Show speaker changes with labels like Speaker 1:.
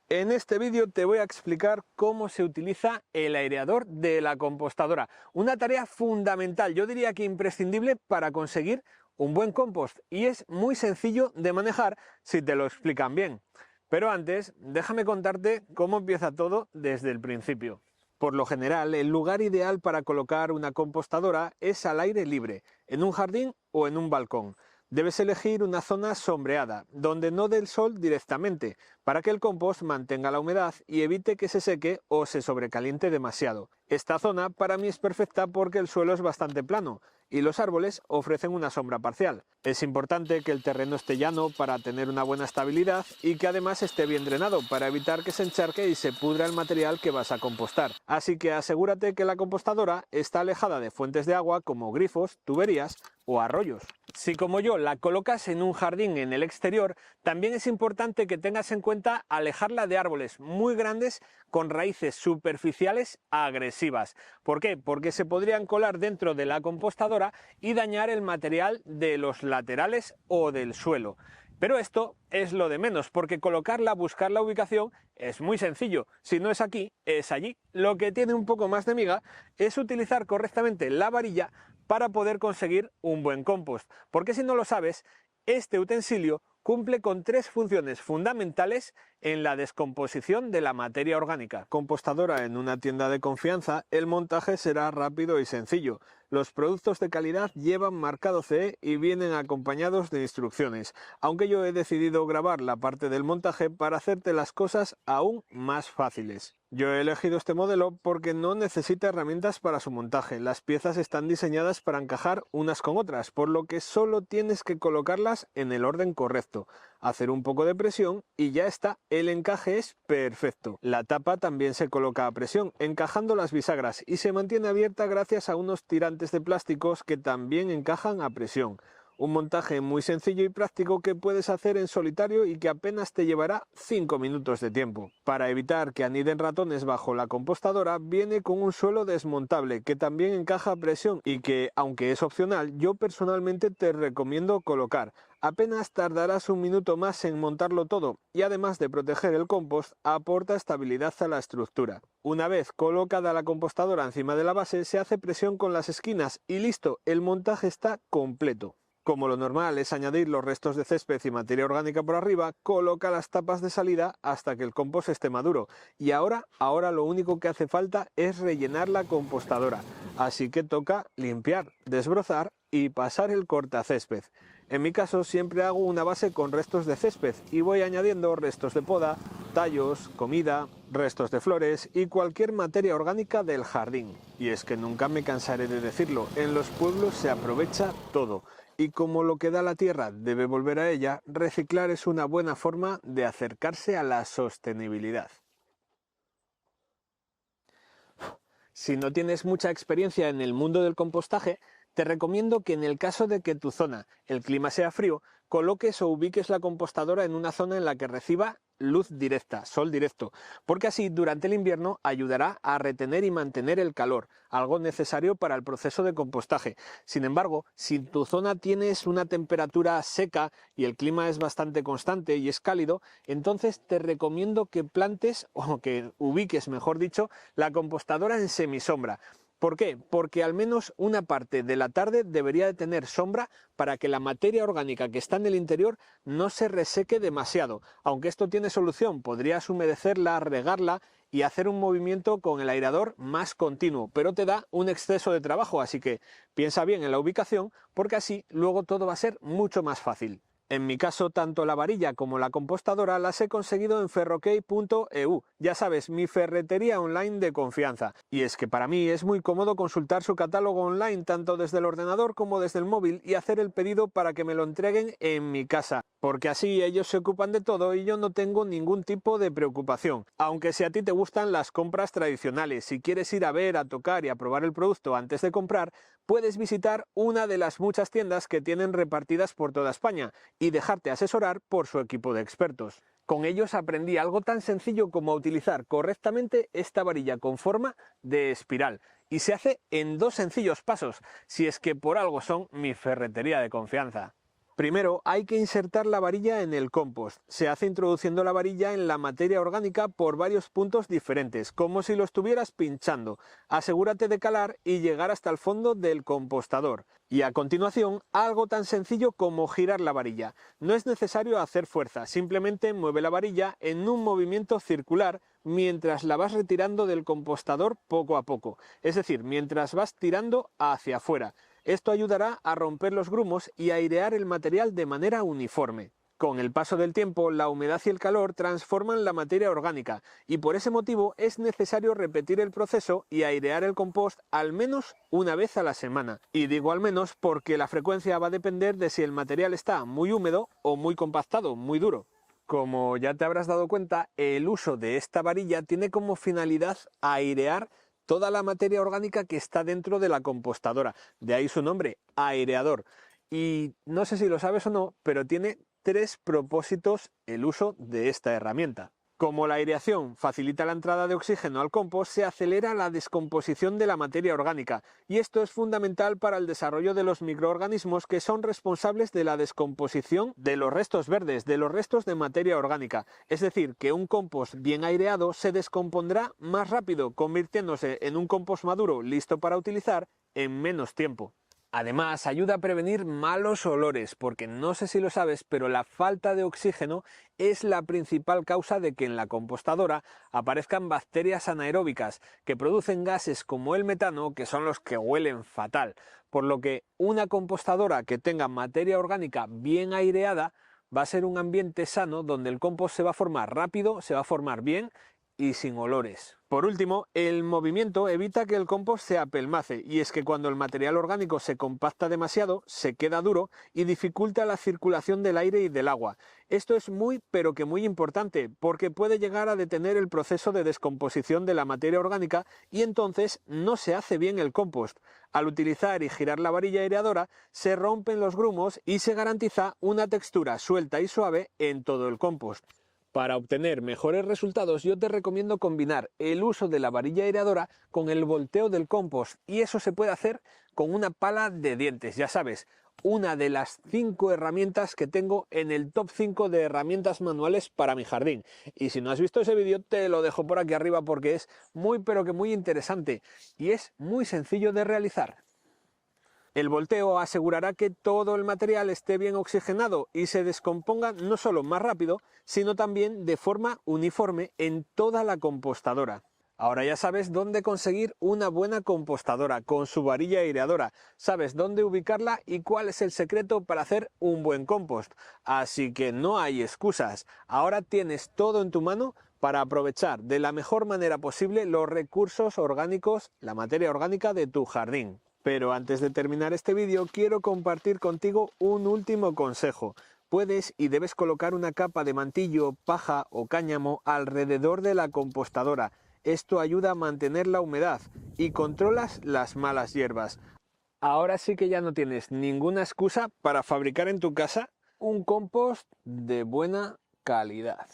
Speaker 1: En este vídeo te voy a explicar cómo se utiliza el aireador de la compostadora. Una tarea fundamental, yo diría que imprescindible para conseguir un buen compost. Y es muy sencillo de manejar si te lo explican bien. Pero antes, déjame contarte cómo empieza todo desde el principio. Por lo general, el lugar ideal para colocar una compostadora es al aire libre, en un jardín o en un balcón. Debes elegir una zona sombreada, donde no dé el sol directamente, para que el compost mantenga la humedad y evite que se seque o se sobrecaliente demasiado. Esta zona para mí es perfecta porque el suelo es bastante plano y los árboles ofrecen una sombra parcial. Es importante que el terreno esté llano para tener una buena estabilidad y que además esté bien drenado para evitar que se encharque y se pudra el material que vas a compostar. Así que asegúrate que la compostadora está alejada de fuentes de agua como grifos, tuberías o arroyos. Si como yo la colocas en un jardín en el exterior, también es importante que tengas en cuenta alejarla de árboles muy grandes con raíces superficiales agresivas. ¿Por qué? Porque se podrían colar dentro de la compostadora y dañar el material de los laterales o del suelo. Pero esto es lo de menos, porque colocarla, buscar la ubicación es muy sencillo. Si no es aquí, es allí. Lo que tiene un poco más de miga es utilizar correctamente la varilla para poder conseguir un buen compost. Porque si no lo sabes, este utensilio cumple con tres funciones fundamentales en la descomposición de la materia orgánica. Compostadora en una tienda de confianza, el montaje será rápido y sencillo. Los productos de calidad llevan marcado CE y vienen acompañados de instrucciones, aunque yo he decidido grabar la parte del montaje para hacerte las cosas aún más fáciles. Yo he elegido este modelo porque no necesita herramientas para su montaje. Las piezas están diseñadas para encajar unas con otras, por lo que solo tienes que colocarlas en el orden correcto, hacer un poco de presión y ya está, el encaje es perfecto. La tapa también se coloca a presión, encajando las bisagras y se mantiene abierta gracias a unos tirantes de plásticos que también encajan a presión. Un montaje muy sencillo y práctico que puedes hacer en solitario y que apenas te llevará 5 minutos de tiempo. Para evitar que aniden ratones bajo la compostadora, viene con un suelo desmontable que también encaja a presión y que, aunque es opcional, yo personalmente te recomiendo colocar. Apenas tardarás un minuto más en montarlo todo y además de proteger el compost, aporta estabilidad a la estructura. Una vez colocada la compostadora encima de la base, se hace presión con las esquinas y listo, el montaje está completo. Como lo normal es añadir los restos de césped y materia orgánica por arriba, coloca las tapas de salida hasta que el compost esté maduro. Y ahora lo único que hace falta es rellenar la compostadora. Así que toca limpiar, desbrozar y pasar el cortacésped. En mi caso siempre hago una base con restos de césped y voy añadiendo restos de poda, tallos, comida, restos de flores y cualquier materia orgánica del jardín. Y es que nunca me cansaré de decirlo, en los pueblos se aprovecha todo. Y como lo que da la tierra debe volver a ella, reciclar es una buena forma de acercarse a la sostenibilidad. Si no tienes mucha experiencia en el mundo del compostaje, te recomiendo que en el caso de que tu zona, el clima sea frío, coloques o ubiques la compostadora en una zona en la que reciba luz directa, sol directo, porque así durante el invierno ayudará a retener y mantener el calor, algo necesario para el proceso de compostaje. Sin embargo, si tu zona tienes una temperatura seca y el clima es bastante constante y es cálido, entonces te recomiendo que plantes, o que ubiques, mejor dicho, la compostadora en semisombra. ¿Por qué? Porque al menos una parte de la tarde debería de tener sombra para que la materia orgánica que está en el interior no se reseque demasiado. Aunque esto tiene solución, podrías humedecerla, regarla y hacer un movimiento con el aireador más continuo, pero te da un exceso de trabajo, así que piensa bien en la ubicación porque así luego todo va a ser mucho más fácil. En mi caso, tanto la varilla como la compostadora las he conseguido en ferrokey.eu, ya sabes, mi ferretería online de confianza. Y es que para mí es muy cómodo consultar su catálogo online tanto desde el ordenador como desde el móvil y hacer el pedido para que me lo entreguen en mi casa, porque así ellos se ocupan de todo y yo no tengo ningún tipo de preocupación. Aunque si a ti te gustan las compras tradicionales, si quieres ir a ver, a tocar y a probar el producto antes de comprar, puedes visitar una de las muchas tiendas que tienen repartidas por toda España y dejarte asesorar por su equipo de expertos. Con ellos aprendí algo tan sencillo como utilizar correctamente esta varilla con forma de espiral. Y se hace en 2 sencillos pasos, si es que por algo son mi ferretería de confianza. Primero hay que insertar la varilla en el compost. Se hace introduciendo la varilla en la materia orgánica por varios puntos diferentes, como si lo estuvieras pinchando. Asegúrate de calar y llegar hasta el fondo del compostador. Y a continuación, algo tan sencillo como girar la varilla. No es necesario hacer fuerza, simplemente mueve la varilla en un movimiento circular mientras la vas retirando del compostador poco a poco. Es decir, mientras vas tirando hacia afuera. Esto ayudará a romper los grumos y a airear el material de manera uniforme. Con el paso del tiempo, la humedad y el calor transforman la materia orgánica y por ese motivo es necesario repetir el proceso y airear el compost al menos una vez a la semana. Y digo al menos porque la frecuencia va a depender de si el material está muy húmedo o muy compactado, muy duro. Como ya te habrás dado cuenta, el uso de esta varilla tiene como finalidad airear toda la materia orgánica que está dentro de la compostadora. De ahí su nombre, aireador. Y no sé si lo sabes o no, pero tiene 3 propósitos el uso de esta herramienta. Como la aireación facilita la entrada de oxígeno al compost, se acelera la descomposición de la materia orgánica, y esto es fundamental para el desarrollo de los microorganismos que son responsables de la descomposición de los restos verdes, de los restos de materia orgánica. Es decir, que un compost bien aireado se descompondrá más rápido, convirtiéndose en un compost maduro listo para utilizar en menos tiempo. Además, ayuda a prevenir malos olores, porque no sé si lo sabes, pero la falta de oxígeno es la principal causa de que en la compostadora aparezcan bacterias anaeróbicas que producen gases como el metano, que son los que huelen fatal. Por lo que una compostadora que tenga materia orgánica bien aireada va a ser un ambiente sano donde el compost se va a formar rápido, se va a formar bien y sin olores. Por último, el movimiento evita que el compost se apelmace, y es que cuando el material orgánico se compacta demasiado, se queda duro y dificulta la circulación del aire y del agua. Esto es muy pero que muy importante, porque puede llegar a detener el proceso de descomposición de la materia orgánica y entonces no se hace bien el compost. Al utilizar y girar la varilla aireadora, se rompen los grumos y se garantiza una textura suelta y suave en todo el compost. Para obtener mejores resultados, yo te recomiendo combinar el uso de la varilla aireadora con el volteo del compost, y eso se puede hacer con una pala de dientes, ya sabes, una de las 5 herramientas que tengo en el top 5 de herramientas manuales para mi jardín. Y si no has visto ese vídeo, te lo dejo por aquí arriba porque es muy pero que muy interesante y es muy sencillo de realizar. El volteo asegurará que todo el material esté bien oxigenado y se descomponga no solo más rápido, sino también de forma uniforme en toda la compostadora. Ahora ya sabes dónde conseguir una buena compostadora con su varilla aireadora, sabes dónde ubicarla y cuál es el secreto para hacer un buen compost. Así que no hay excusas, ahora tienes todo en tu mano para aprovechar de la mejor manera posible los recursos orgánicos, la materia orgánica de tu jardín. Pero antes de terminar este vídeo, quiero compartir contigo un último consejo. Puedes y debes colocar una capa de mantillo, paja o cáñamo alrededor de la compostadora. Esto ayuda a mantener la humedad y controlas las malas hierbas. Ahora sí que ya no tienes ninguna excusa para fabricar en tu casa un compost de buena calidad.